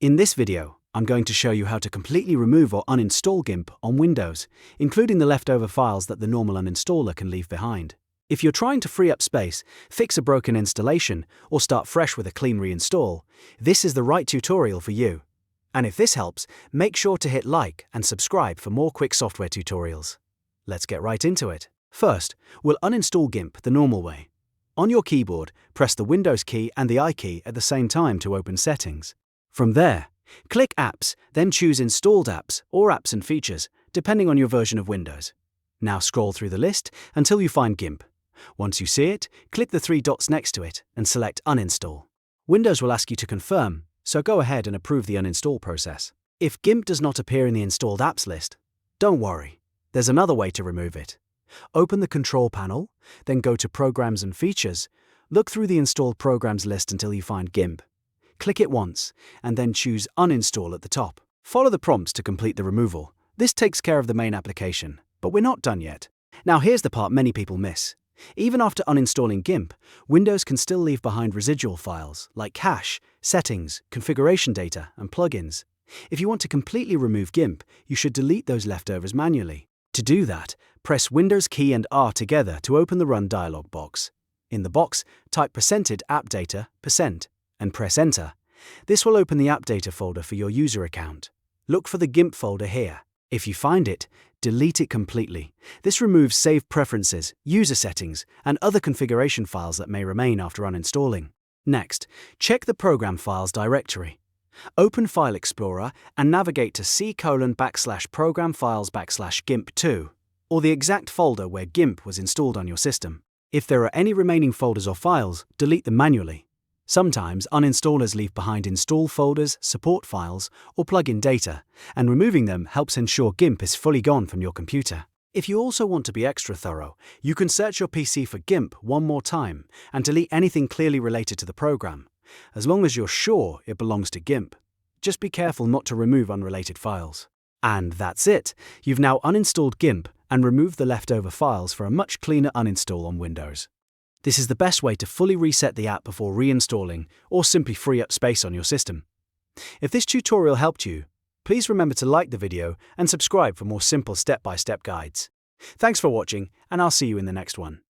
In this video, I'm going to show you how to completely remove or uninstall GIMP on Windows, including the leftover files that the normal uninstaller can leave behind. If you're trying to free up space, fix a broken installation, or start fresh with a clean reinstall, this is the right tutorial for you. And if this helps, make sure to hit like and subscribe for more quick software tutorials. Let's get right into it. First, we'll uninstall GIMP the normal way. On your keyboard, press the Windows key and the I key at the same time to open Settings. From there, click Apps, then choose Installed Apps or Apps and Features, depending on your version of Windows. Now scroll through the list until you find GIMP. Once you see it, click the three dots next to it and select Uninstall. Windows will ask you to confirm, so go ahead and approve the uninstall process. If GIMP does not appear in the Installed Apps list, don't worry, there's another way to remove it. Open the Control panel, then go to Programs and Features, look through the installed programs list until you find GIMP. Click it once, and then choose Uninstall at the top. Follow the prompts to complete the removal. This takes care of the main application, but we're not done yet. Now here's the part many people miss. Even after uninstalling GIMP, Windows can still leave behind residual files like cache, settings, configuration data, and plugins. If you want to completely remove GIMP, you should delete those leftovers manually. To do that, press Windows key and R together to open the Run dialog box. In the box, type %AppData% and press Enter. This will open the AppData folder for your user account. Look for the GIMP folder here. If you find it, delete it completely. This removes saved preferences, user settings, and other configuration files that may remain after uninstalling. Next, check the Program Files directory. Open File Explorer and navigate to C:\program files/GIMP2, or the exact folder where GIMP was installed on your system. If there are any remaining folders or files, delete them manually. Sometimes uninstallers leave behind install folders, support files, or plugin data, and removing them helps ensure GIMP is fully gone from your computer. If you also want to be extra thorough, you can search your PC for GIMP one more time and delete anything clearly related to the program, as long as you're sure it belongs to GIMP. Just be careful not to remove unrelated files. And that's it. You've now uninstalled GIMP and removed the leftover files for a much cleaner uninstall on Windows. This is the best way to fully reset the app before reinstalling or simply free up space on your system. If this tutorial helped you, please remember to like the video and subscribe for more simple step-by-step guides. Thanks for watching, and I'll see you in the next one.